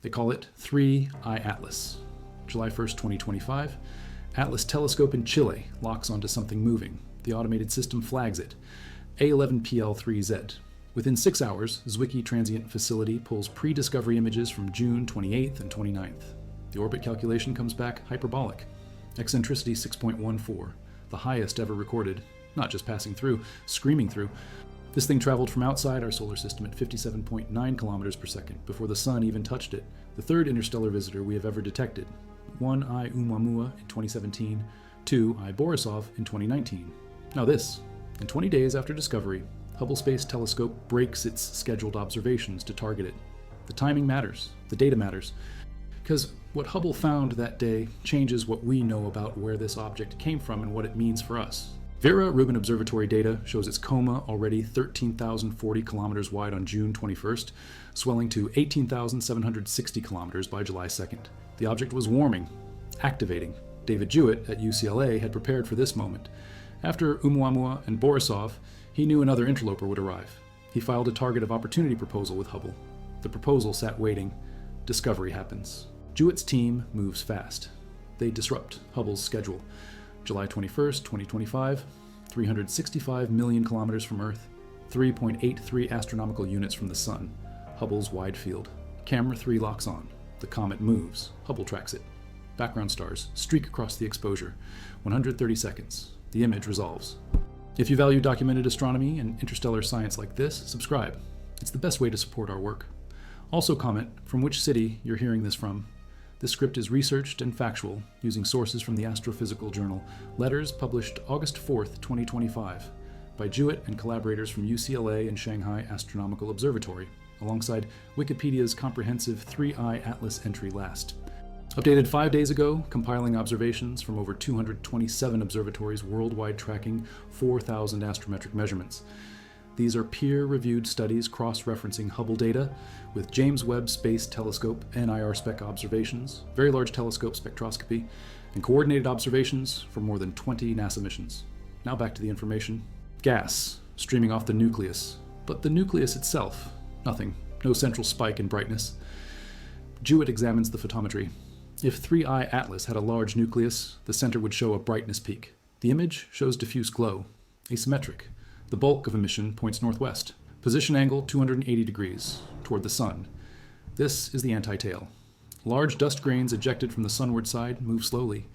They call it 3I Atlas. July 1st, 2025, Atlas telescope in Chile locks onto something moving. The automated system flags it. A11PL3Z. Within 6 hours, Zwicky Transient Facility pulls pre-discovery images from June 28th and 29th. The orbit calculation comes back hyperbolic. Eccentricity 6.14, the highest ever recorded. Not just passing through, screaming through. This thing traveled from outside our solar system at 57.9 kilometers per second before the sun even touched it. The third interstellar visitor we have ever detected. 1I Oumuamua in 2017, 2I Borisov in 2019. Now this, in 20 days after discovery, Hubble Space Telescope breaks its scheduled observations to target it. The timing matters, the data matters, because what Hubble found that day changes what we know about where this object came from and what it means for us. Vera Rubin Observatory data shows its coma already 13,040 kilometers wide on June 21st, swelling to 18,760 kilometers by July 2nd. The object was warming, activating. David Jewett at UCLA had prepared for this moment. After Oumuamua and Borisov, he knew another interloper would arrive. He filed a target of opportunity proposal with Hubble. The proposal sat waiting. Discovery happens. Jewett's team moves fast. They disrupt Hubble's schedule. July 21st, 2025, 365 million kilometers from Earth, 3.83 astronomical units from the Sun, Hubble's wide field. Camera 3 locks on. The comet moves. Hubble tracks it. Background stars streak across the exposure. 130 seconds. The image resolves. If you value documented astronomy and interstellar science like this, subscribe. It's the best way to support our work. Also comment from which city you're hearing this from. This script is researched and factual, using sources from the Astrophysical Journal, Letters published August 4th, 2025, by Jewett and collaborators from UCLA and Shanghai Astronomical Observatory, alongside Wikipedia's comprehensive 3I Atlas entry last. Updated 5 days ago, compiling observations from over 227 observatories worldwide tracking 4,000 astrometric measurements. These are peer-reviewed studies cross-referencing Hubble data with James Webb Space Telescope NIR-SPEC observations, Very Large Telescope spectroscopy, and coordinated observations for more than 20 NASA missions. Now back to the information. Gas streaming off the nucleus, but the nucleus itself, nothing, no central spike in brightness. Jewett examines the photometry. If 3I Atlas had a large nucleus, the center would show a brightness peak. The image shows diffuse glow, asymmetric. The bulk of emission points northwest. Position angle 280 degrees, toward the sun. This is the anti-tail. Large dust grains ejected from the sunward side move slowly.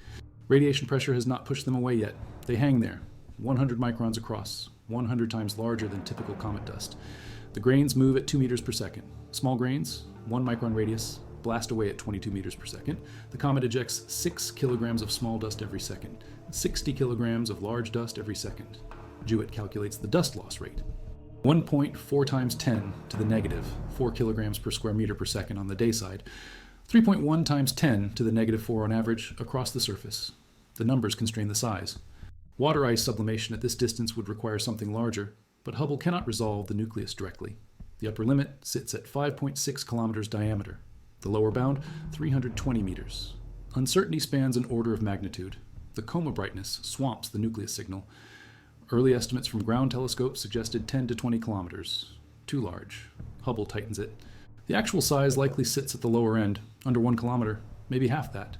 Radiation pressure has not pushed them away yet. They hang there, 100 microns across, 100 times larger than typical comet dust. The grains move at 2 meters per second. Small grains, 1 micron radius, blast away at 22 meters per second. The comet ejects 6 kilograms of small dust every second, 60 kilograms of large dust every second. Jewett calculates the dust loss rate. 1.4 times 10 to the negative 4 kilograms per square meter per second on the day side, 3.1 times 10 to the negative 4 on average across the surface. The numbers constrain the size. Water ice sublimation at this distance would require something larger, but Hubble cannot resolve the nucleus directly. The upper limit sits at 5.6 kilometers diameter. The lower bound, 320 meters. Uncertainty spans an order of magnitude. The coma brightness swamps the nucleus signal. Early estimates from ground telescopes suggested 10 to 20 kilometers. Too large. Hubble tightens it. The actual size likely sits at the lower end, under 1 kilometer, maybe half that.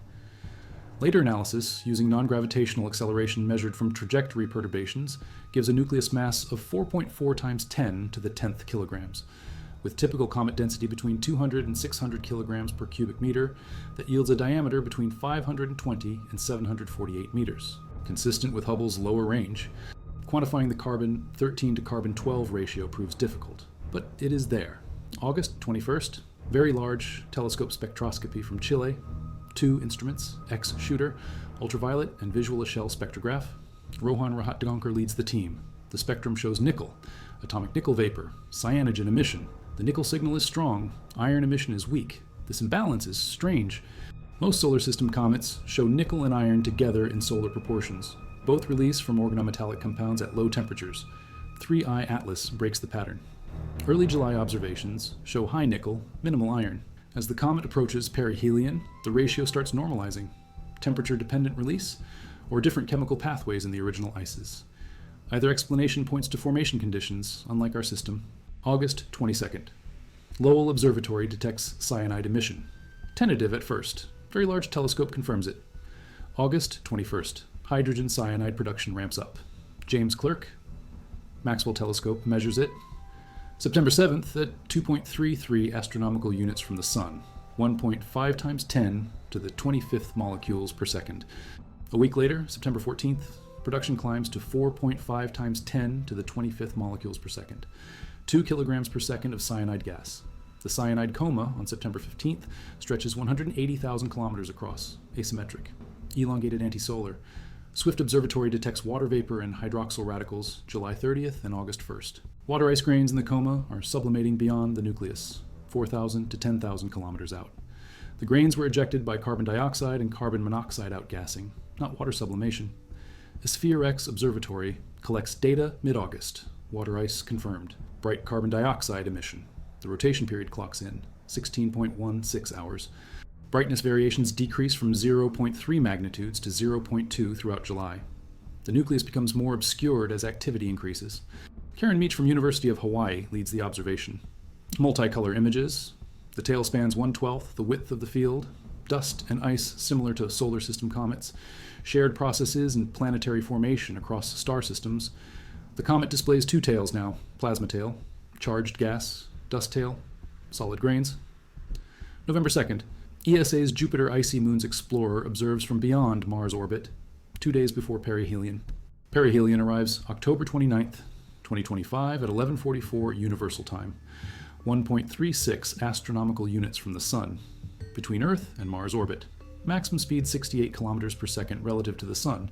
Later analysis, using non-gravitational acceleration measured from trajectory perturbations, gives a nucleus mass of 4.4 times 10 to the 10th kilograms, with typical comet density between 200 and 600 kilograms per cubic meter that yields a diameter between 520 and 748 meters, consistent with Hubble's lower range. Quantifying the carbon-13 to carbon-12 ratio proves difficult, but it is there. August 21st, Very Large Telescope spectroscopy from Chile, 2 instruments, X-Shooter, ultraviolet, and visual Echelle spectrograph. Rohan Rahatgaonkar leads the team. The spectrum shows nickel, atomic nickel vapor, cyanogen emission. The nickel signal is strong, iron emission is weak. This imbalance is strange. Most solar system comets show nickel and iron together in solar proportions. Both release from organometallic compounds at low temperatures. 3I Atlas breaks the pattern. Early July observations show high nickel, minimal iron. As the comet approaches perihelion, the ratio starts normalizing. Temperature-dependent release, or different chemical pathways in the original ices. Either explanation points to formation conditions, unlike our system. August 22nd. Lowell Observatory detects cyanide emission. Tentative at first. Very Large Telescope confirms it. August 21st. Hydrogen cyanide production ramps up. James Clerk. Maxwell Telescope measures it. September 7th at 2.33 astronomical units from the Sun. 1.5 times 10 to the 25th molecules per second. A week later, September 14th, production climbs to 4.5 times 10 to the 25th molecules per second. 2 kilograms per second of cyanide gas. The cyanide coma on September 15th stretches 180,000 kilometers across, asymmetric, elongated antisolar. Swift Observatory detects water vapor and hydroxyl radicals July 30th and August 1st. Water ice grains in the coma are sublimating beyond the nucleus, 4,000 to 10,000 kilometers out. The grains were ejected by carbon dioxide and carbon monoxide outgassing, not water sublimation. The Sphere X Observatory collects data mid-August, water ice confirmed, bright carbon dioxide emission. The rotation period clocks in, 16.16 hours. Brightness variations decrease from 0.3 magnitudes to 0.2 throughout July. The nucleus becomes more obscured as activity increases. Karen Meach from University of Hawaii leads the observation. Multicolor images. The tail spans 1/12 the width of the field. Dust and ice similar to solar system comets. Shared processes in planetary formation across star systems. The comet displays 2 tails now, plasma tail, charged gas, dust tail, solid grains. November 2nd, ESA's Jupiter Icy Moons Explorer observes from beyond Mars orbit, 2 days before perihelion. Perihelion arrives October 29th, 2025 at 11:44 Universal Time, 1.36 astronomical units from the Sun, between Earth and Mars orbit. Maximum speed 68 kilometers per second relative to the Sun.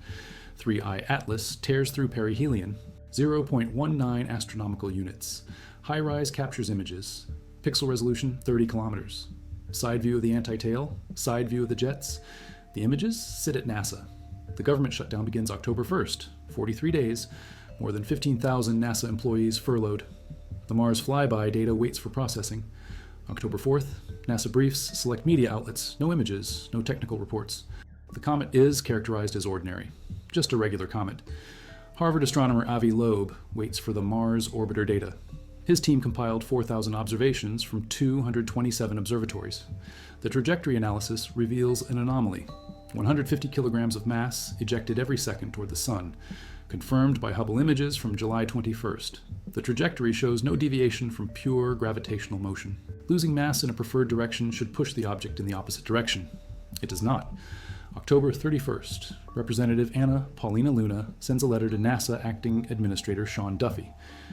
3I Atlas tears through perihelion, 0.19 astronomical units. High-rise captures images. Pixel resolution 30 kilometers. Side view of the anti-tail, side view of the jets. The images sit at NASA. The government shutdown begins October 1st, 43 days, more than 15,000 NASA employees furloughed. The Mars flyby data waits for processing. October 4th, NASA briefs select media outlets, no images, no technical reports. The comet is characterized as ordinary, just a regular comet. Harvard astronomer Avi Loeb waits for the Mars orbiter data. His team compiled 4,000 observations from 227 observatories. The trajectory analysis reveals an anomaly, 150 kilograms of mass ejected every second toward the Sun, confirmed by Hubble images from July 21st. The trajectory shows no deviation from pure gravitational motion. Losing mass in a preferred direction should push the object in the opposite direction. It does not. October 31st, Representative Anna Paulina Luna sends a letter to NASA Acting Administrator Sean Duffy.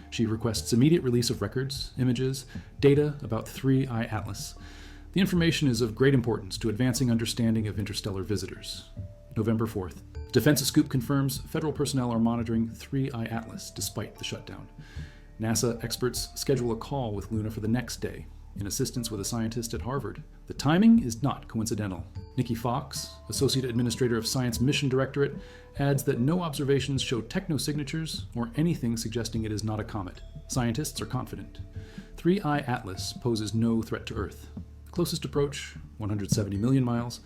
She requests immediate release of records, images, data about 3I Atlas. The information is of great importance to advancing understanding of interstellar visitors. November 4th, Defense Scoop confirms federal personnel are monitoring 3I Atlas despite the shutdown. NASA experts schedule a call with Luna for the next day, in assistance with a scientist at Harvard. The timing is not coincidental. Nikki Fox, Associate Administrator of Science Mission Directorate, adds that no observations show technosignatures or anything suggesting it is not a comet. Scientists are confident. 3I Atlas poses no threat to Earth. Closest approach, 170 million miles,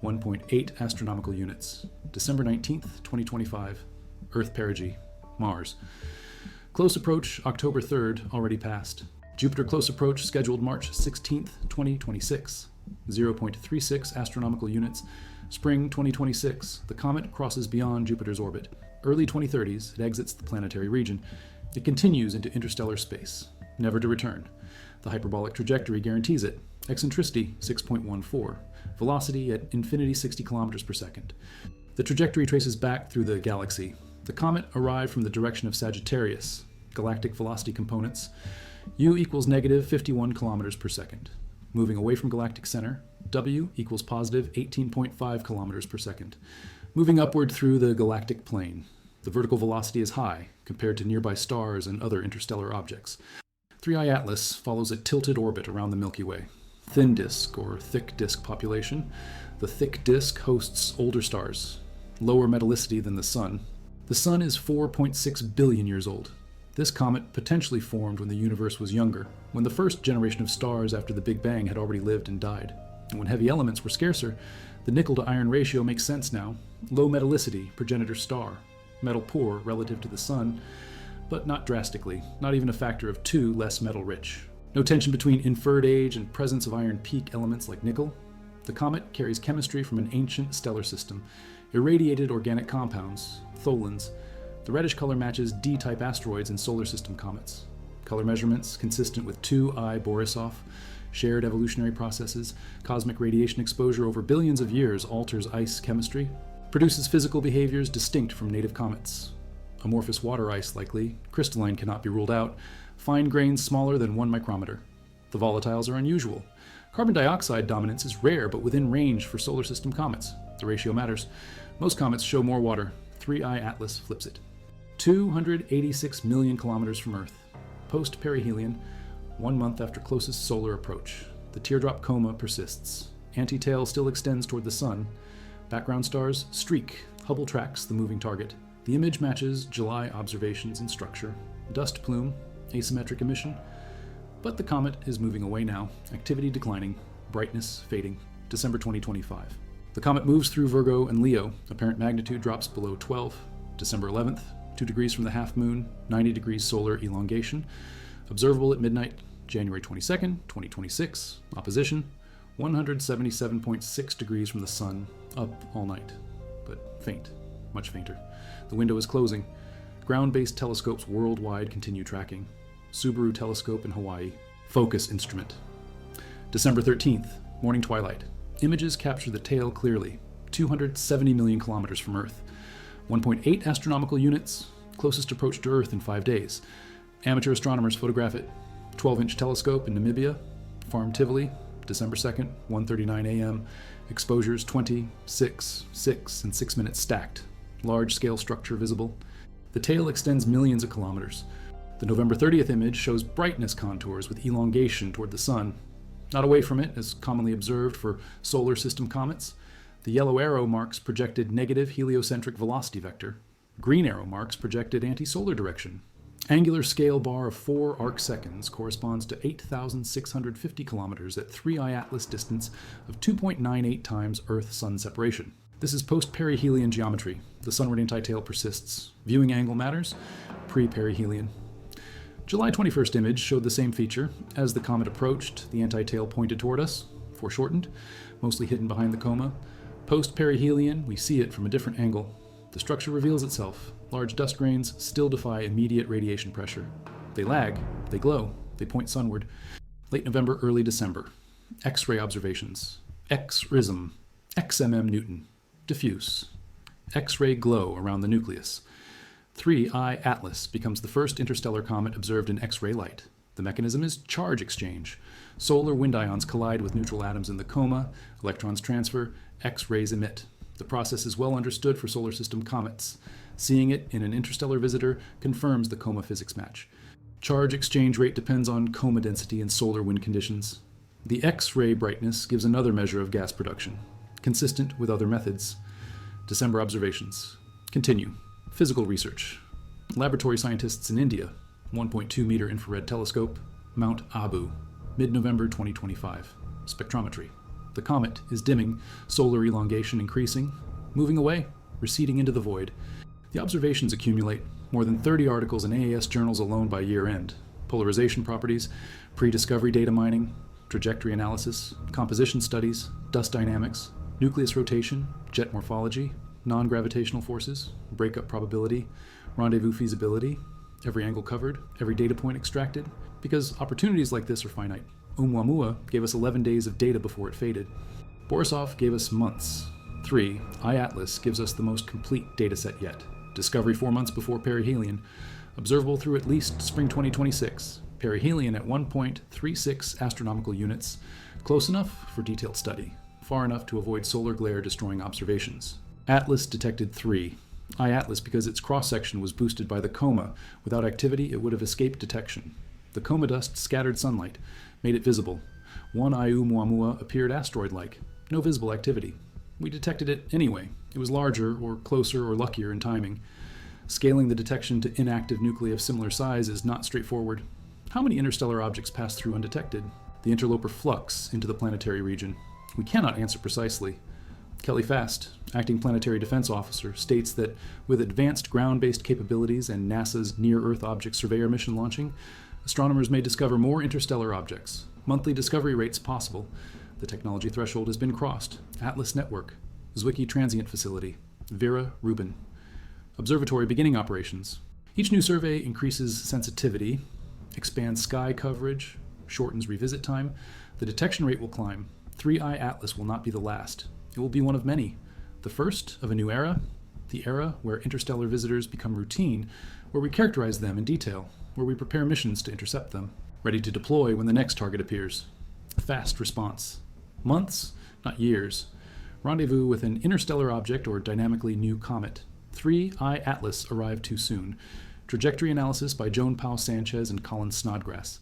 1.8 astronomical units. December 19th, 2025. Earth perigee. Mars. Close approach, October 3rd, already passed. Jupiter close approach scheduled March 16th, 2026. 0.36 astronomical units. Spring 2026. The comet crosses beyond Jupiter's orbit. Early 2030s, it exits the planetary region. It continues into interstellar space, never to return. The hyperbolic trajectory guarantees it. Eccentricity 6.14. Velocity at infinity 60 kilometers per second. The trajectory traces back through the galaxy. The comet arrived from the direction of Sagittarius. Galactic velocity components. U equals negative 51 kilometers per second. Moving away from galactic center, W equals positive 18.5 kilometers per second. Moving upward through the galactic plane. The vertical velocity is high compared to nearby stars and other interstellar objects. 3I Atlas follows a tilted orbit around the Milky Way. Thin disk or thick disk population. The thick disk hosts older stars, lower metallicity than the Sun. The Sun is 4.6 billion years old. This comet potentially formed when the universe was younger, when the first generation of stars after the Big Bang had already lived and died. And when heavy elements were scarcer, the nickel to iron ratio makes sense now. Low metallicity, progenitor star. Metal poor relative to the Sun, but not drastically, not even a factor of 2 less metal rich. No tension between inferred age and presence of iron peak elements like nickel. The comet carries chemistry from an ancient stellar system, irradiated organic compounds, tholins. The reddish color matches D-type asteroids in solar system comets. Color measurements consistent with 2I Borisov, shared evolutionary processes, cosmic radiation exposure over billions of years alters ice chemistry, produces physical behaviors distinct from native comets. Amorphous water ice likely, crystalline cannot be ruled out, fine grains smaller than 1 micrometer. The volatiles are unusual. Carbon dioxide dominance is rare but within range for solar system comets. The ratio matters. Most comets show more water. 3I Atlas flips it. 286 million kilometers from Earth. Post-perihelion, 1 month after closest solar approach. The teardrop coma persists. Anti-tail still extends toward the sun. Background stars streak. Hubble tracks the moving target. The image matches July observations in structure. Dust plume, asymmetric emission. But the comet is moving away now. Activity declining. Brightness fading. December 2025. The comet moves through Virgo and Leo. Apparent magnitude drops below 12. December 11th, 2 degrees from the half moon, 90 degrees solar elongation. Observable at midnight, January 22nd, 2026. Opposition, 177.6 degrees from the sun, up all night, but faint, much fainter. The window is closing. Ground-based telescopes worldwide continue tracking. Subaru telescope in Hawaii. Focus instrument. December 13th, morning twilight. Images capture the tail clearly. 270 million kilometers from Earth. 1.8 astronomical units, closest approach to Earth in 5 days. Amateur astronomers photograph it. 12-inch telescope in Namibia. Farm Tivoli, December 2nd, 1:39 a.m. Exposures 20, 6, 6, and 6 minutes stacked. Large-scale structure visible. The tail extends millions of kilometers. The November 30th image shows brightness contours with elongation toward the sun. Not away from it, as commonly observed for solar system comets. The yellow arrow marks projected negative heliocentric velocity vector. Green arrow marks projected anti-solar direction. Angular scale bar of 4 arc seconds corresponds to 8,650 kilometers at 3I Atlas distance of 2.98 times Earth-Sun separation. This is post-perihelion geometry. The sunward antitail persists. Viewing angle matters. Pre-perihelion. July 21st image showed the same feature. As the comet approached, the antitail pointed toward us, foreshortened, mostly hidden behind the coma. Post-perihelion, we see it from a different angle. The structure reveals itself. Large dust grains still defy immediate radiation pressure. They lag, they glow, they point sunward. Late November, early December. X-ray observations. X-rism. XMM Newton. Diffuse. X-ray glow around the nucleus. 3I Atlas becomes the first interstellar comet observed in X-ray light. The mechanism is charge exchange. Solar wind ions collide with neutral atoms in the coma, electrons transfer, X-rays emit. The process is well understood for solar system comets. Seeing it in an interstellar visitor confirms the coma physics match. Charge exchange rate depends on coma density and solar wind conditions. The X-ray brightness gives another measure of gas production, consistent with other methods. December observations. Continue. Physical research. Laboratory scientists in India. 1.2 meter infrared telescope. Mount Abu. Mid-November 2025. Spectrometry. The comet is dimming, solar elongation increasing, moving away, receding into the void. The observations accumulate, more than 30 articles in AAS journals alone by year-end. Polarization properties, pre-discovery data mining, trajectory analysis, composition studies, dust dynamics, nucleus rotation, jet morphology, non-gravitational forces, breakup probability, rendezvous feasibility, every angle covered, every data point extracted, because opportunities like this are finite. Oumuamua gave us 11 days of data before it faded. Borisov gave us months. 3. I-Atlas gives us the most complete dataset yet. Discovery 4 months before perihelion. Observable through at least spring 2026. Perihelion at 1.36 astronomical units. Close enough for detailed study. Far enough to avoid solar glare destroying observations. Atlas detected 3. I-Atlas because its cross-section was boosted by the coma. Without activity, it would have escaped detection. The coma dust scattered sunlight, made it visible. 1 Oumuamua appeared asteroid-like. No visible activity. We detected it anyway. It was larger, or closer, or luckier in timing. Scaling the detection to inactive nuclei of similar size is not straightforward. How many interstellar objects pass through undetected? The interloper flux into the planetary region. We cannot answer precisely. Kelly Fast, acting planetary defense officer, states that with advanced ground-based capabilities and NASA's Near-Earth Object Surveyor mission launching, astronomers may discover more interstellar objects. Monthly discovery rates possible, The technology threshold has been crossed. Atlas Network, Zwicky Transient Facility, Vera Rubin. Observatory beginning operations. Each new survey increases sensitivity, expands sky coverage, shortens revisit time. The detection rate will climb. 3i Atlas will not be the last. It will be one of many. The first of a new era, the era where interstellar visitors become routine, where we characterize them in detail, where we prepare missions to intercept them, ready to deploy when the next target appears. Fast response. Months, not years. Rendezvous with an interstellar object or dynamically new comet. 3i Atlas arrived too soon. Trajectory analysis by Joan Pau Sanchez and Colin Snodgrass.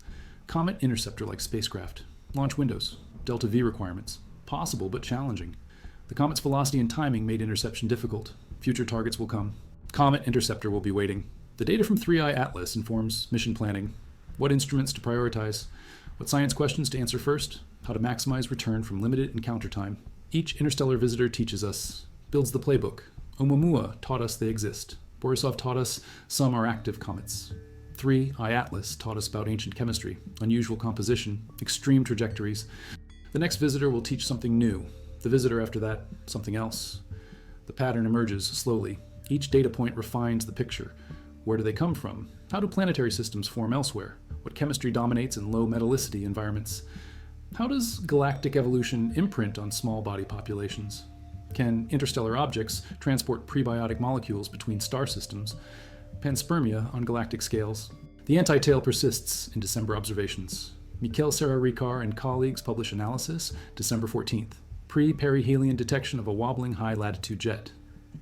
Comet interceptor-like spacecraft. Launch windows. Delta V requirements. Possible but challenging. The comet's velocity and timing made interception difficult. Future targets will come. Comet interceptor will be waiting. The data from 3i Atlas informs mission planning. What instruments to prioritize. What science questions to answer first. How to maximize return from limited encounter time. Each interstellar visitor teaches us, builds the playbook. Oumuamua taught us they exist. Borisov taught us some are active comets. 3i Atlas taught us about ancient chemistry, unusual composition, extreme trajectories. The next visitor will teach something new. The visitor after that, something else. The pattern emerges slowly. Each data point refines the picture. Where do they come from? How do planetary systems form elsewhere? What chemistry dominates in low metallicity environments? How does galactic evolution imprint on small body populations? Can interstellar objects transport prebiotic molecules between star systems? Panspermia on galactic scales. The anti-tail persists in December observations. Mikel Serra-Ricard and colleagues publish analysis December 14th. Pre-perihelion detection of a wobbling high-latitude jet.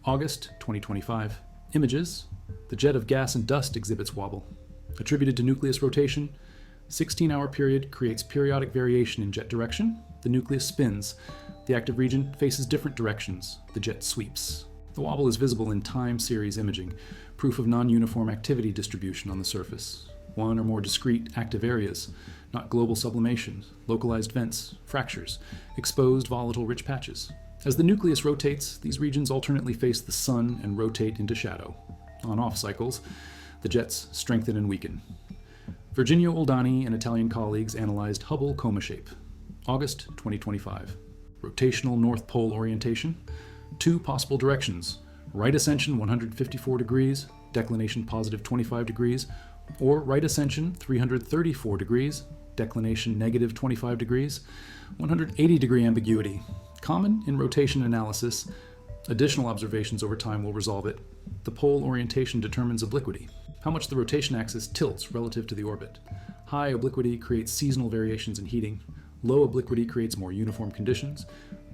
August 2025. Images. The jet of gas and dust exhibits wobble. Attributed to nucleus rotation. 16-hour period creates periodic variation in jet direction. The nucleus spins. The active region faces different directions. The jet sweeps. The wobble is visible in time series imaging, proof of non-uniform activity distribution on the surface. One or more discrete active areas, not global sublimation, localized vents, fractures, exposed volatile rich patches. As the nucleus rotates, these regions alternately face the sun and rotate into shadow. On-off cycles, the jets strengthen and weaken. Virginio Oldani and Italian colleagues analyzed Hubble coma shape. August 2025. Rotational North Pole orientation. 2 possible directions. Right ascension 154 degrees, declination positive 25 degrees, or right ascension 334 degrees, declination negative 25 degrees, 180 degree ambiguity. Common in rotation analysis. Additional observations over time will resolve it. The pole orientation determines obliquity, how much the rotation axis tilts relative to the orbit. High obliquity creates seasonal variations in heating. Low obliquity creates more uniform conditions.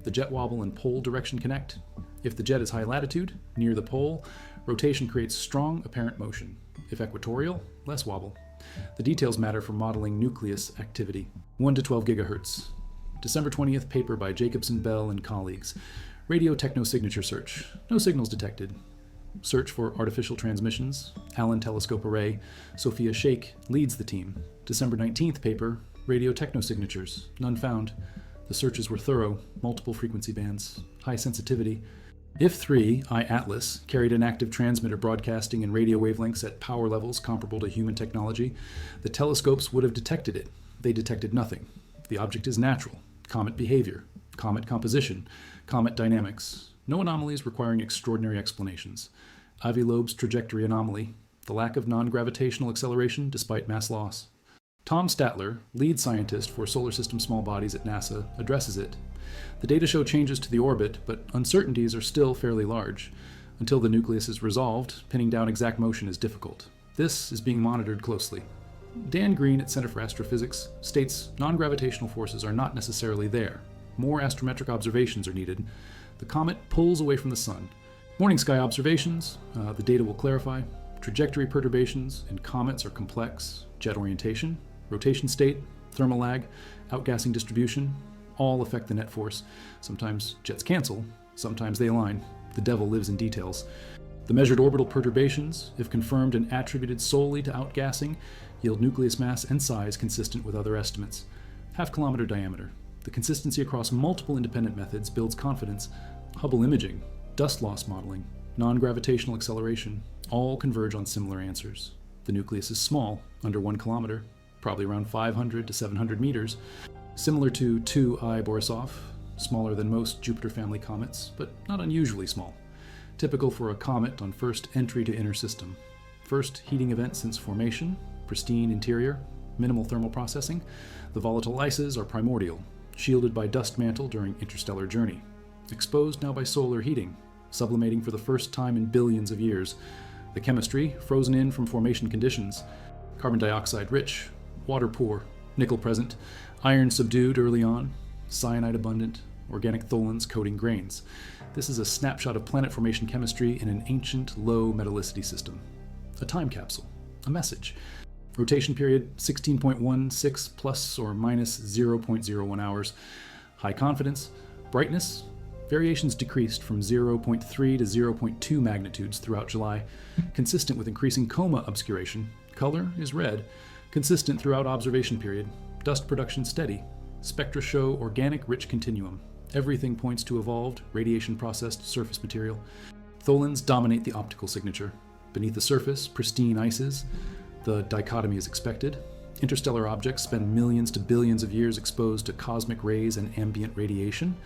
The jet wobble and pole direction connect. If the jet is high latitude, near the pole, rotation creates strong apparent motion. If equatorial, less wobble. The details matter for modeling nucleus activity. 1 to 12 gigahertz. December 20th paper by Jacobson Bell and colleagues. Radio technosignature search. No signals detected. Search for artificial transmissions. Allen Telescope Array. Sophia Sheikh leads the team. December 19th paper. Radio technosignatures. None found. The searches were thorough. Multiple frequency bands. High sensitivity. If 3i Atlas carried an active transmitter broadcasting in radio wavelengths at power levels comparable to human technology, the telescopes would have detected it. They detected nothing. The object is natural. Comet behavior. Comet composition. Comet dynamics. No anomalies requiring extraordinary explanations. Ivy Loeb's trajectory anomaly. The lack of non-gravitational acceleration despite mass loss. Tom Statler, lead scientist for solar system small bodies at NASA, addresses it. The data show changes to the orbit, but uncertainties are still fairly large. Until the nucleus is resolved, pinning down exact motion is difficult. This is being monitored closely. Dan Green at Center for Astrophysics states non-gravitational forces are not necessarily there. More astrometric observations are needed. The comet pulls away from the sun. Morning sky observations, the data will clarify. Trajectory perturbations in comets are complex. Jet orientation, rotation state, thermal lag, outgassing distribution, all affect the net force. Sometimes jets cancel, sometimes they align. The devil lives in details. The measured orbital perturbations, if confirmed and attributed solely to outgassing, yield nucleus mass and size consistent with other estimates. Half-kilometer diameter. The consistency across multiple independent methods builds confidence. Hubble imaging, dust loss modeling, non-gravitational acceleration, all converge on similar answers. The nucleus is small, under 1 kilometer, probably around 500 to 700 meters. Similar to 2I Borisov, smaller than most Jupiter family comets, but not unusually small. Typical for a comet on first entry to inner system. First heating event since formation, pristine interior, minimal thermal processing. The volatile ices are primordial, shielded by dust mantle during interstellar journey. Exposed now by solar heating, sublimating for the first time in billions of years. The chemistry, frozen in from formation conditions. Carbon dioxide rich, water poor, nickel present, iron subdued early on, cyanide abundant, organic tholins coating grains. This is a snapshot of planet formation chemistry in an ancient low metallicity system. A time capsule, a message. Rotation period 16.16 plus or minus 0.01 hours. High confidence. Brightness. Variations decreased from 0.3 to 0.2 magnitudes throughout July, consistent with increasing coma obscuration. Color is red, consistent throughout observation period. Dust production steady. Spectra show organic rich continuum. Everything points to evolved, radiation-processed surface material. Tholins dominate the optical signature. Beneath the surface, pristine ices. The dichotomy is expected. Interstellar objects spend millions to billions of years exposed to cosmic rays and ambient radiation.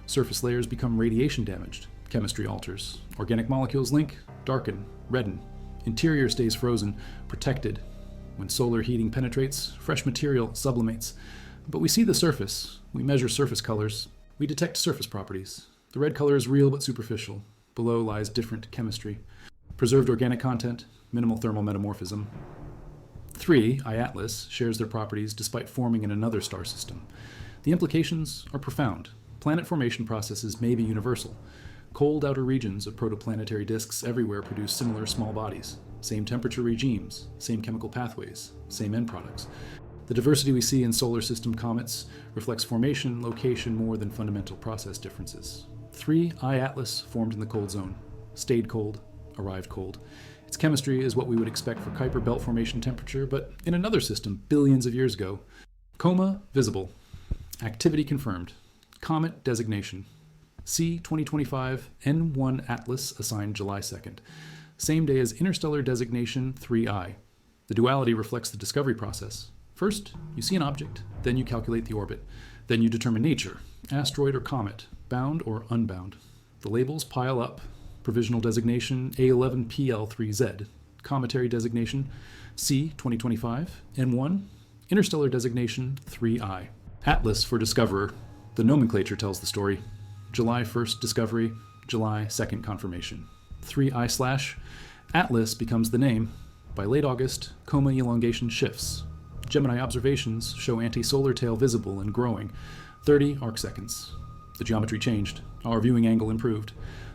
Surface layers become radiation damaged. Chemistry alters. Organic molecules link, darken, redden. Interior stays frozen, protected. When solar heating penetrates, fresh material sublimates. But we see the surface. We measure surface colors. We detect surface properties. The red color is real but superficial. Below lies different chemistry. Preserved organic content, minimal thermal metamorphism. 3, I Atlas, shares their properties despite forming in another star system. The implications are profound. Planet formation processes may be universal. Cold outer regions of protoplanetary disks everywhere produce similar small bodies. Same temperature regimes, same chemical pathways, same end products. The diversity we see in solar system comets reflects formation, location more than fundamental process differences. 3, I Atlas formed in the cold zone. Stayed cold, arrived cold. Its chemistry is what we would expect for Kuiper belt formation temperature, but in another system billions of years ago. Coma visible. Activity confirmed. Comet designation. C 2025 N1 Atlas assigned July 2nd. Same day as interstellar designation 3I. The duality reflects the discovery process. First, you see an object, then you calculate the orbit, then you determine nature, asteroid or comet, bound or unbound. The labels pile up. Provisional designation A11PL3Z. Cometary designation C 2025 N1. Interstellar designation 3I. Atlas for discoverer. The nomenclature tells the story. July 1st discovery, July 2nd confirmation. 3I/. Atlas becomes the name. By late August, coma elongation shifts. Gemini observations show anti-solar tail visible and growing. 30 arcseconds. The geometry changed. Our viewing angle improved.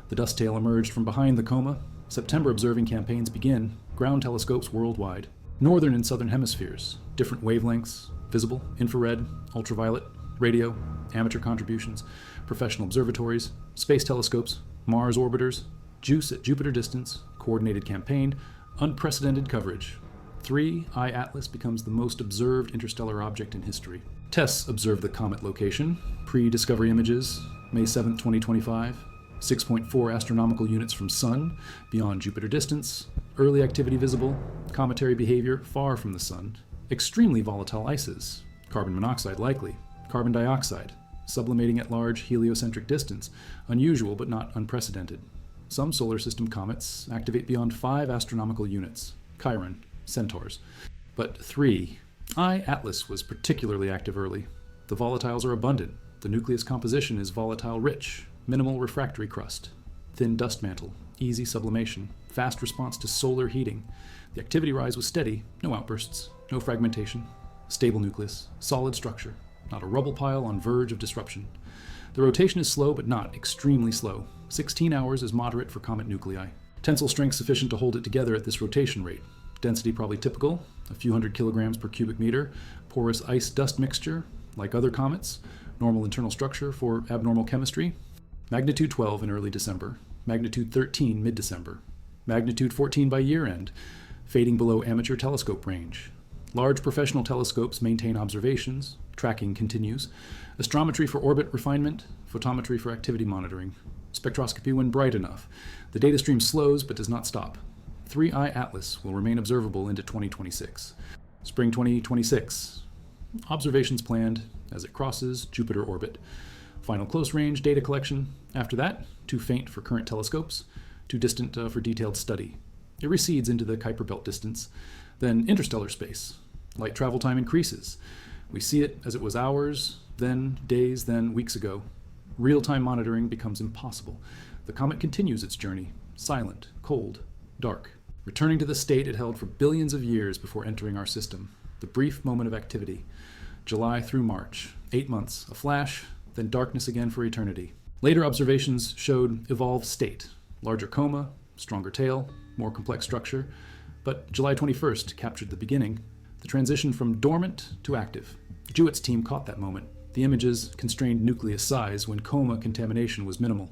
The dust tail emerged from behind the coma. September observing campaigns begin. Ground telescopes worldwide. Northern and southern hemispheres. Different wavelengths. Visible, infrared, ultraviolet, radio, amateur contributions, professional observatories, space telescopes, Mars orbiters, JUICE at Jupiter distance, coordinated campaign, unprecedented coverage. 3, I Atlas becomes the most observed interstellar object in history. TESS observed the comet location. Pre-discovery images, May 7, 2025. 6.4 astronomical units from Sun, beyond Jupiter distance. Early activity visible. Cometary behavior far from the Sun. Extremely volatile ices. Carbon monoxide likely. Carbon dioxide. Sublimating at large heliocentric distance. Unusual but not unprecedented. Some solar system comets activate beyond 5 astronomical units. Chiron, Centaurs. But 3. I Atlas was particularly active early. The volatiles are abundant. The nucleus composition is volatile rich. Minimal refractory crust. Thin dust mantle. Easy sublimation. Fast response to solar heating. The activity rise was steady. No outbursts. No fragmentation. Stable nucleus. Solid structure. Not a rubble pile on verge of disruption. The rotation is slow but not extremely slow. 16 hours is moderate for comet nuclei. Tensile strength sufficient to hold it together at this rotation rate. Density probably typical, a few hundred kilograms per cubic meter. Porous ice-dust mixture, like other comets. Normal internal structure for abnormal chemistry. Magnitude 12 in early December. Magnitude 13 mid-December. Magnitude 14 by year-end, fading below amateur telescope range. Large professional telescopes maintain observations. Tracking continues. Astrometry for orbit refinement. Photometry for activity monitoring. Spectroscopy when bright enough. The data stream slows but does not stop. 3I Atlas will remain observable into 2026. Spring 2026. Observations planned as it crosses Jupiter orbit. Final close range data collection. After that, too faint for current telescopes, too distant for detailed study. It recedes into the Kuiper Belt distance. Then interstellar space. Light travel time increases. We see it as it was hours, then days, then weeks ago. Real-time monitoring becomes impossible. The comet continues its journey, silent, cold, dark, returning to the state it held for billions of years before entering our system. The brief moment of activity. July through March. 8 months, a flash, then darkness again for eternity. Later observations showed evolved state. Larger coma, stronger tail, more complex structure. But July 21st captured the beginning, the transition from dormant to active. JWST's team caught that moment. The images constrained nucleus size when coma contamination was minimal.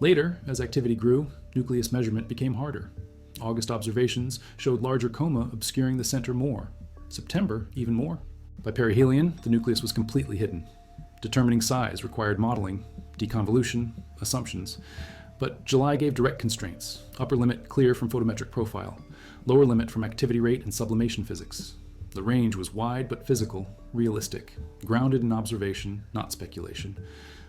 Later, as activity grew, nucleus measurement became harder. August observations showed larger coma obscuring the center more. September, even more. By perihelion, the nucleus was completely hidden. Determining size required modeling, deconvolution, assumptions. But July gave direct constraints. Upper limit clear from photometric profile. Lower limit from activity rate and sublimation physics. The range was wide but physical, realistic, grounded in observation, not speculation.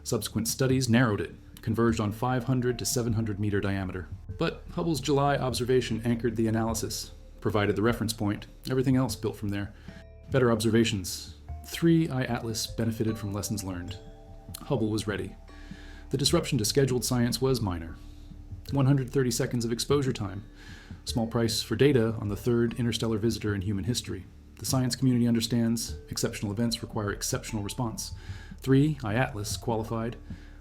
Subsequent studies narrowed it, converged on 500 to 700 meter diameter. But Hubble's July observation anchored the analysis, provided the reference point. Everything else built from there. Better observations. 3I Atlas benefited from lessons learned. Hubble was ready. The disruption to scheduled science was minor. 130 seconds of exposure time. Small price for data on the third interstellar visitor in human history. The science community understands exceptional events require exceptional response. 3I Atlas qualified.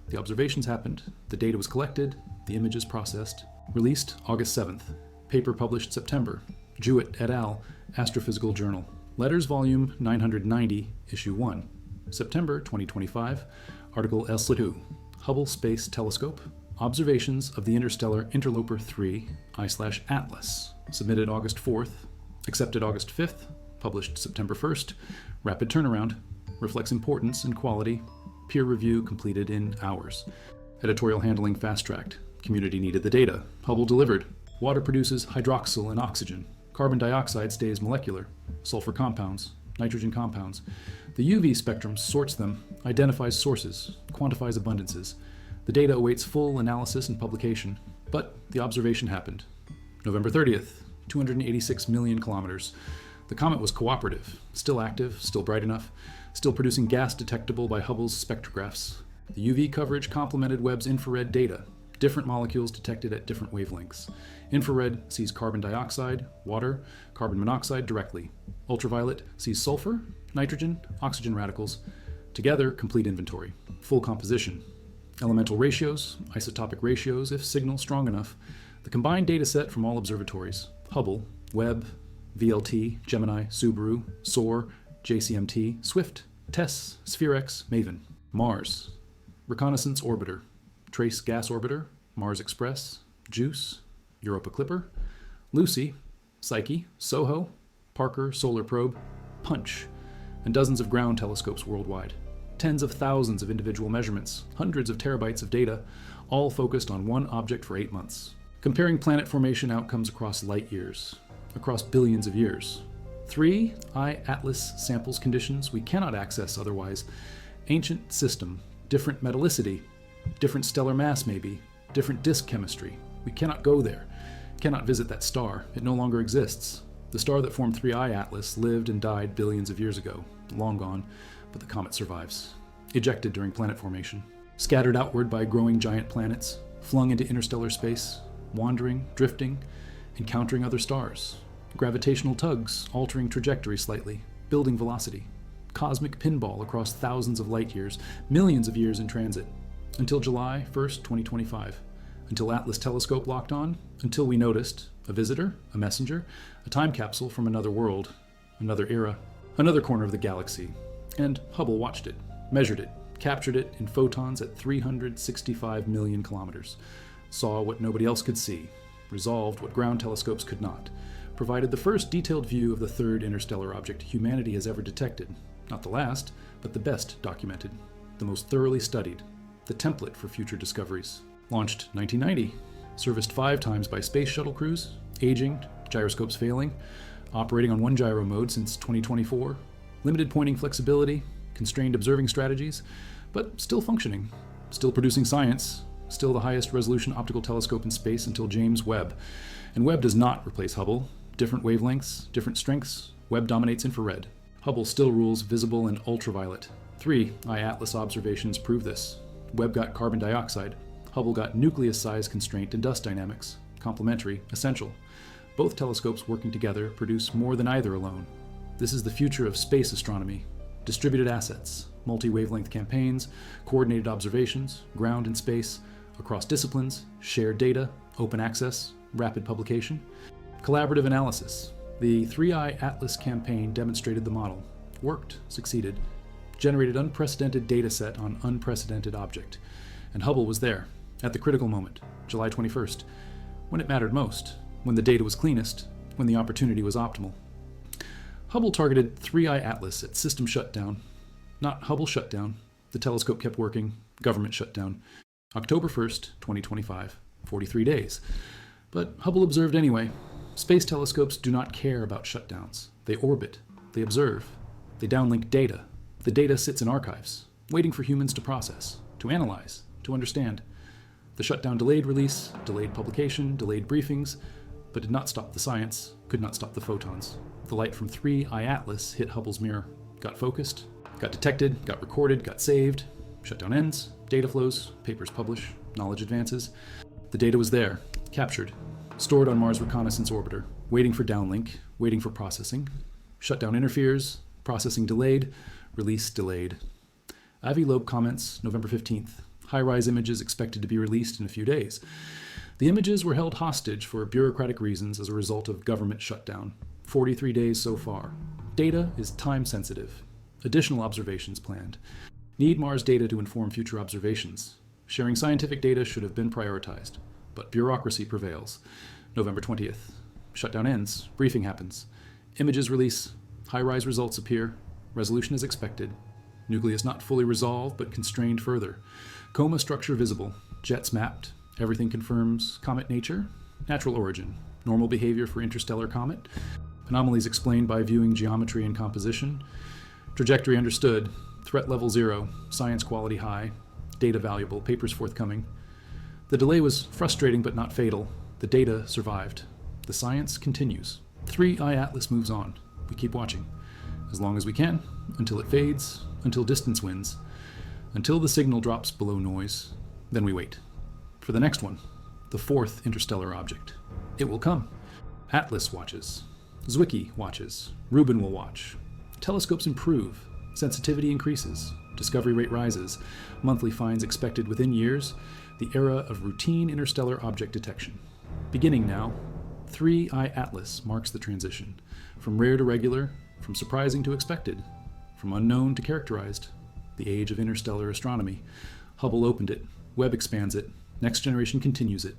The observations happened. The data was collected. The images processed. Released August 7th. Paper published September. JWST et al. Astrophysical Journal. Letters Volume 990, Issue 1. September 2025. Article S2. Hubble Space Telescope. Observations of the Interstellar Interloper 3 I/Atlas. Submitted August 4th. Accepted August 5th. Published September 1st. Rapid turnaround. Reflects importance and quality. Peer review completed in hours. Editorial handling fast-tracked. Community needed the data. Hubble delivered. Water produces hydroxyl and oxygen. Carbon dioxide stays molecular. Sulfur compounds. Nitrogen compounds. The UV spectrum sorts them, identifies sources, quantifies abundances. The data awaits full analysis and publication. But the observation happened. November 30th, 286 million kilometers. The comet was cooperative, still active, still bright enough, still producing gas detectable by Hubble's spectrographs. The UV coverage complemented Webb's infrared data. Different molecules detected at different wavelengths. Infrared sees carbon dioxide, water, carbon monoxide directly. Ultraviolet sees sulfur, nitrogen, oxygen radicals. Together, complete inventory. Full composition. Elemental ratios, isotopic ratios if signal strong enough. The combined data set from all observatories. Hubble, Webb, VLT, Gemini, Subaru, SOAR, JCMT, SWIFT, TESS, SphereX, MAVEN. Mars. Reconnaissance Orbiter. Trace Gas Orbiter, Mars Express, JUICE, Europa Clipper, Lucy, Psyche, SOHO, Parker Solar Probe, Punch, and dozens of ground telescopes worldwide. Tens of thousands of individual measurements, hundreds of terabytes of data, all focused on one object for 8 months. Comparing planet formation outcomes across light years, across billions of years. 3I Atlas samples conditions we cannot access otherwise. Ancient system, different metallicity, different stellar mass maybe, different disk chemistry. We cannot go there, cannot visit that star. It no longer exists. The star that formed 3I Atlas lived and died billions of years ago, long gone, but the comet survives. Ejected during planet formation. Scattered outward by growing giant planets, flung into interstellar space, wandering, drifting, encountering other stars. Gravitational tugs altering trajectory slightly, building velocity. Cosmic pinball across thousands of light years, millions of years in transit. Until July 1st, 2025. Until Atlas Telescope locked on. Until we noticed a visitor, a messenger, a time capsule from another world, another era, another corner of the galaxy. And Hubble watched it, measured it, captured it in photons at 365 million kilometers. Saw what nobody else could see. Resolved what ground telescopes could not. Provided the first detailed view of the third interstellar object humanity has ever detected. Not the last, but the best documented. The most thoroughly studied. The template for future discoveries. Launched 1990, serviced 5 times by space shuttle crews, aging, gyroscopes failing, operating on one gyro mode since 2024, Limited pointing flexibility, constrained observing strategies, but still functioning, still producing science, still the highest resolution optical telescope in space until James Webb. And Webb does not replace Hubble. Different wavelengths, different strengths. Webb dominates infrared. Hubble still rules visible and ultraviolet. 3 I-Atlas observations prove this. Webb got carbon dioxide. Hubble got nucleus size constraint and dust dynamics. Complementary, essential. Both telescopes working together produce more than either alone. This is the future of space astronomy. Distributed assets, multi-wavelength campaigns, coordinated observations, ground and space, across disciplines, shared data, open access, rapid publication. Collaborative analysis. The 3I Atlas campaign demonstrated the model, worked, succeeded, generated unprecedented data set on unprecedented object. And Hubble was there, at the critical moment, July 21st, when it mattered most, when the data was cleanest, when the opportunity was optimal. Hubble targeted 3I Atlas at system shutdown, not Hubble shutdown. The telescope kept working, government shutdown. October 1st, 2025, 43 days. But Hubble observed anyway. Space telescopes do not care about shutdowns. They orbit, they observe, they downlink data. The data sits in archives, waiting for humans to process, to analyze, to understand. The shutdown delayed release, delayed publication, delayed briefings, but did not stop the science, could not stop the photons. The light from 3I Atlas hit Hubble's mirror, got focused, got detected, got recorded, got saved. Shutdown ends, data flows, papers publish, knowledge advances. The data was there, captured, stored on Mars Reconnaissance Orbiter, waiting for downlink, waiting for processing. Shutdown interferes, processing delayed, release delayed. Avi Loeb comments, November 15th. High-rise images expected to be released in a few days. The images were held hostage for bureaucratic reasons as a result of government shutdown. 43 days so far. Data is time-sensitive. Additional observations planned. Need Mars data to inform future observations. Sharing scientific data should have been prioritized, but bureaucracy prevails. November 20th. Shutdown ends. Briefing happens. Images release. High-rise results appear. Resolution is expected. Nucleus not fully resolved, but constrained further. Coma structure visible. Jets mapped. Everything confirms comet nature. Natural origin. Normal behavior for interstellar comet. Anomalies explained by viewing geometry and composition. Trajectory understood. Threat level 0. Science quality high. Data valuable. Papers forthcoming. The delay was frustrating but not fatal. The data survived. The science continues. 3I Atlas moves on. We keep watching. As long as we can, until it fades, until distance wins, until the signal drops below noise. Then we wait. For the next one, the 4th interstellar object. It will come. Atlas watches. Zwicky watches. Rubin will watch. Telescopes improve. Sensitivity increases. Discovery rate rises. Monthly finds expected within years. The era of routine interstellar object detection. Beginning now, 3I Atlas marks the transition. From rare to regular, from surprising to expected, from unknown to characterized. The age of interstellar astronomy. Hubble opened it. Webb expands it. Next generation continues it.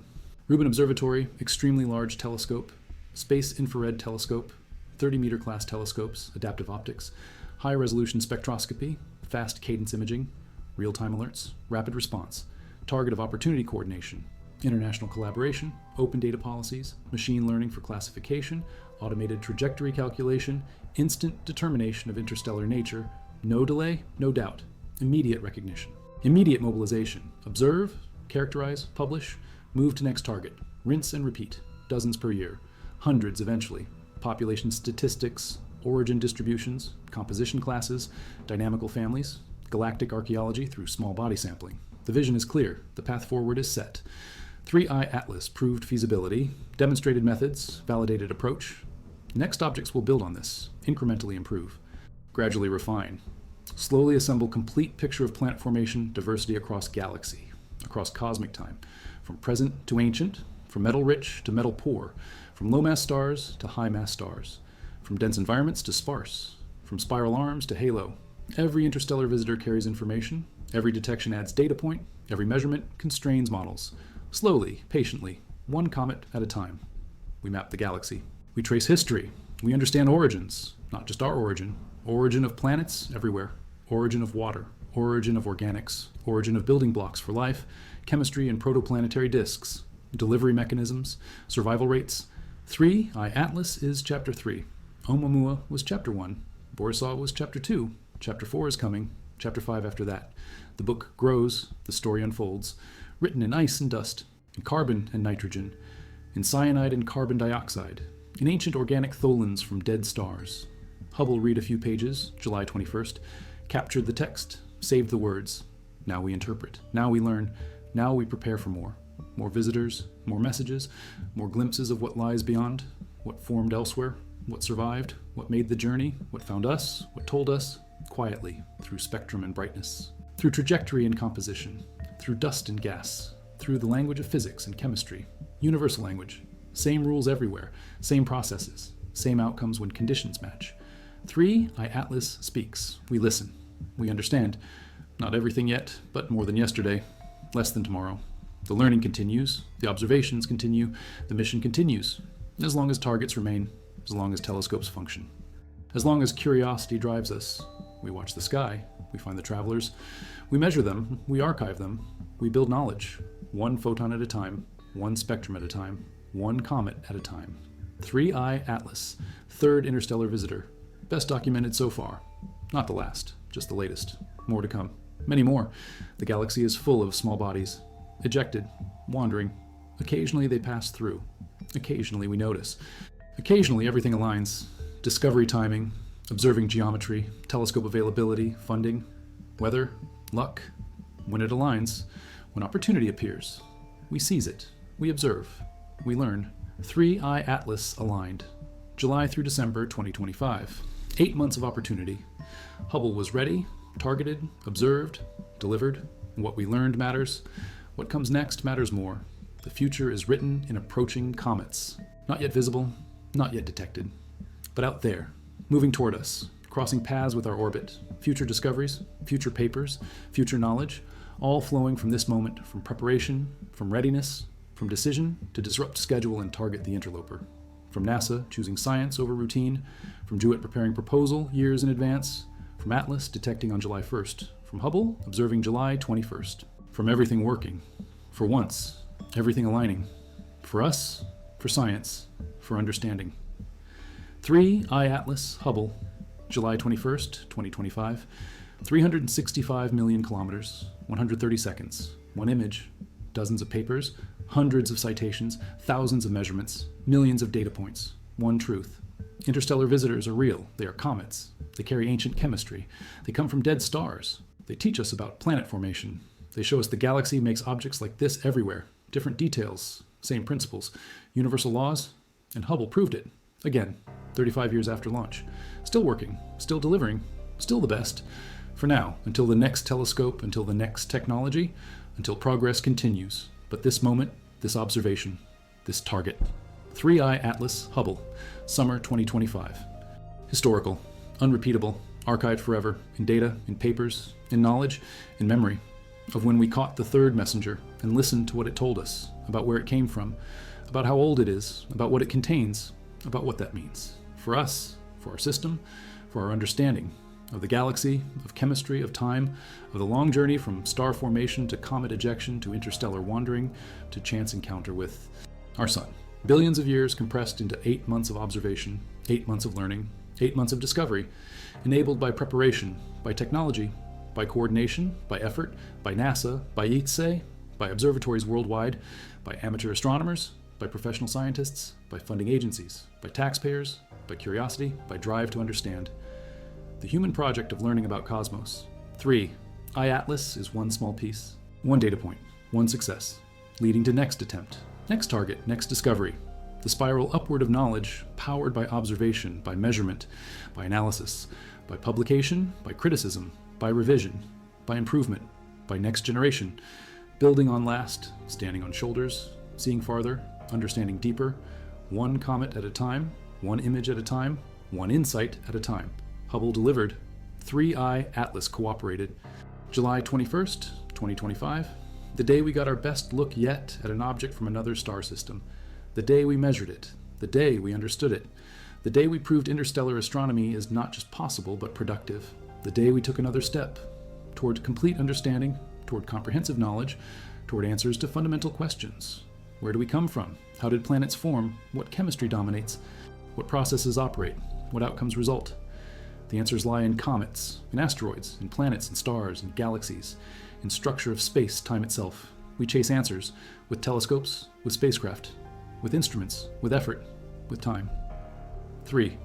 Rubin Observatory, extremely large telescope. Space infrared telescope. 30-meter class telescopes, adaptive optics. High-resolution spectroscopy, fast cadence imaging, real-time alerts, rapid response, target of opportunity coordination, international collaboration, open data policies, machine learning for classification, automated trajectory calculation, instant determination of interstellar nature, no delay, no doubt, immediate recognition, immediate mobilization, observe, characterize, publish, move to next target, rinse and repeat, dozens per year, hundreds eventually, population statistics, origin distributions, composition classes, dynamical families, galactic archaeology through small body sampling. The vision is clear, the path forward is set. 3I Atlas proved feasibility, demonstrated methods, validated approach. Next objects will build on this, incrementally improve, gradually refine, slowly assemble complete picture of planet formation, diversity across galaxy, across cosmic time, from present to ancient, from metal-rich to metal-poor, from low-mass stars to high-mass stars, from dense environments to sparse, from spiral arms to halo. Every interstellar visitor carries information, every detection adds data point, every measurement constrains models. Slowly, patiently, one comet at a time. We map the galaxy. We trace history. We understand origins, not just our origin of planets everywhere, origin of water, origin of organics, origin of building blocks for life, chemistry and protoplanetary disks, delivery mechanisms, survival rates. 3I Atlas is Chapter 3. Oumuamua was Chapter 1. Borisov was chapter 2. Chapter 4 is coming. Chapter 5 after that. The book grows, the story unfolds, written in ice and dust, in carbon and nitrogen, in cyanide and carbon dioxide, in ancient organic tholins from dead stars. Hubble read a few pages, July 21st, captured the text, saved the words. Now we interpret. Now we learn. Now we prepare for more. More visitors, more messages, more glimpses of what lies beyond, what formed elsewhere, what survived, what made the journey, what found us, what told us, quietly, through spectrum and brightness, through trajectory and composition, through dust and gas, through the language of physics and chemistry, universal language, same rules everywhere, same processes, same outcomes when conditions match. 3. Atlas speaks. We listen. We understand. Not everything yet, but more than yesterday, less than tomorrow. The learning continues, the observations continue, the mission continues, as long as targets remain, as long as telescopes function. As long as curiosity drives us, we watch the sky, we find the travelers, we measure them, we archive them, we build knowledge, one photon at a time, one spectrum at a time, one comet at a time. 3I Atlas, third interstellar visitor, best documented so far. Not the last, just the latest. More to come. Many more. The galaxy is full of small bodies, ejected, wandering. Occasionally they pass through. Occasionally we notice. Occasionally everything aligns. Discovery timing, observing geometry, telescope availability, funding, weather, luck. When it aligns, when opportunity appears, we seize it, we observe, we learn. 3I Atlas aligned. July through December 2025. 8 months of opportunity. Hubble was ready, targeted, observed, delivered. What we learned matters. What comes next matters more. The future is written in approaching comets. Not yet visible, not yet detected. But out there, moving toward us, crossing paths with our orbit. Future discoveries, future papers, future knowledge, all flowing from this moment, from preparation, from readiness, from decision to disrupt schedule and target the interloper. From NASA choosing science over routine, from Jewett preparing proposal years in advance, from Atlas detecting on July 1st, from Hubble observing July 21st. From everything working, for once, everything aligning, for us, for science, for understanding. 3I Atlas Hubble, July 21st, 2025, 365 million kilometers, 130 seconds, one image, dozens of papers, hundreds of citations, thousands of measurements, millions of data points, one truth. Interstellar visitors are real. They are comets. They carry ancient chemistry. They come from dead stars. They teach us about planet formation. They show us the galaxy makes objects like this everywhere. Different details, same principles, universal laws, and Hubble proved it. Again, 35 years after launch. Still working, still delivering, still the best. For now, until the next telescope, until the next technology, until progress continues. But this moment, this observation, this target. 3I Atlas Hubble, summer 2025. Historical, unrepeatable, archived forever, in data, in papers, in knowledge, in memory, of when we caught the third messenger and listened to what it told us, about where it came from, about how old it is, about what it contains, about what that means. For us, for our system, for our understanding of the galaxy, of chemistry, of time, of the long journey from star formation to comet ejection to interstellar wandering to chance encounter with our sun. Billions of years compressed into 8 months of observation, 8 months of learning, 8 months of discovery, enabled by preparation, by technology, by coordination, by effort, by NASA, by ITSE, by observatories worldwide, by amateur astronomers, by professional scientists, by funding agencies, by taxpayers, by curiosity, by drive to understand. The human project of learning about cosmos. 3. Atlas is one small piece, one data point, one success, leading to next attempt, next target, next discovery. The spiral upward of knowledge, powered by observation, by measurement, by analysis, by publication, by criticism, by revision, by improvement, by next generation, building on last, standing on shoulders, seeing farther, understanding deeper, one comet at a time, one image at a time, one insight at a time. Hubble delivered. 3I Atlas cooperated. July 21st, 2025, the day we got our best look yet at an object from another star system. The day we measured it. The day we understood it. The day we proved interstellar astronomy is not just possible, but productive. The day we took another step toward complete understanding, toward comprehensive knowledge, toward answers to fundamental questions. Where do we come from? How did planets form? What chemistry dominates? What processes operate? What outcomes result? The answers lie in comets, in asteroids, in planets and stars and galaxies, in structure of space, time itself. We chase answers with telescopes, with spacecraft, with instruments, with effort, with time. 3.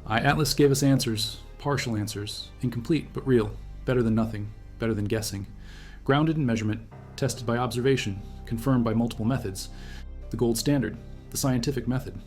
iAtlas gave us answers, partial answers, incomplete but real, better than nothing, better than guessing, grounded in measurement, tested by observation, confirmed by multiple methods, the gold standard, the scientific method,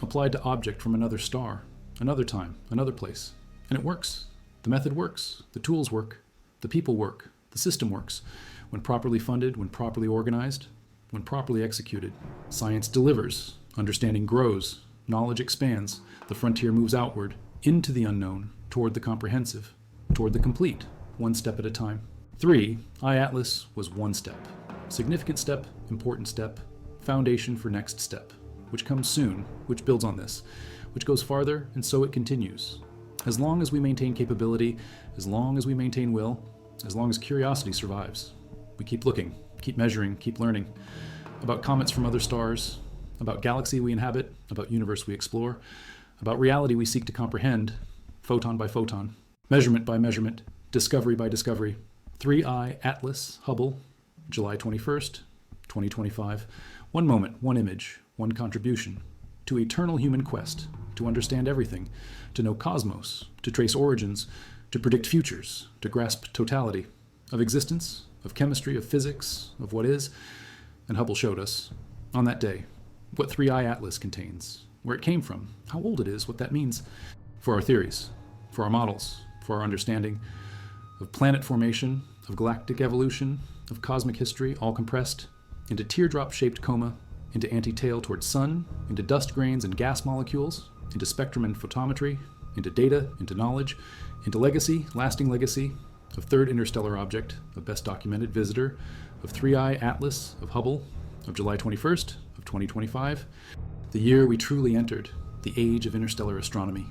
applied to object from another star, another time, another place. And it works. The method works. The tools work. The people work. The system works. When properly funded, when properly organized, when properly executed, science delivers, understanding grows, knowledge expands, the frontier moves outward, into the unknown, toward the comprehensive, toward the complete, one step at a time. 3. iAtlas was one step. Significant step, important step, foundation for next step, which comes soon, which builds on this, which goes farther, and so it continues. As long as we maintain capability, as long as we maintain will, as long as curiosity survives, we keep looking, keep measuring, keep learning about comets from other stars, about galaxy we inhabit, about universe we explore, about reality we seek to comprehend, photon by photon, measurement by measurement, discovery by discovery. 3i Atlas, Hubble, July 21st, 2025. One moment, one image, one contribution to eternal human quest, to understand everything, to know cosmos, to trace origins, to predict futures, to grasp totality of existence, of chemistry, of physics, of what is. And Hubble showed us, on that day, what 3i Atlas contains, where it came from, how old it is, what that means for our theories, for our models, for our understanding of planet formation, of galactic evolution, of cosmic history, all compressed into teardrop-shaped coma, into anti-tail towards sun, into dust grains and gas molecules, into spectrum and photometry, into data, into knowledge, into legacy, lasting legacy, of third interstellar object, of best documented visitor, of 3i Atlas, of Hubble, of July 21st, of 2025, the year we truly entered the age of interstellar astronomy.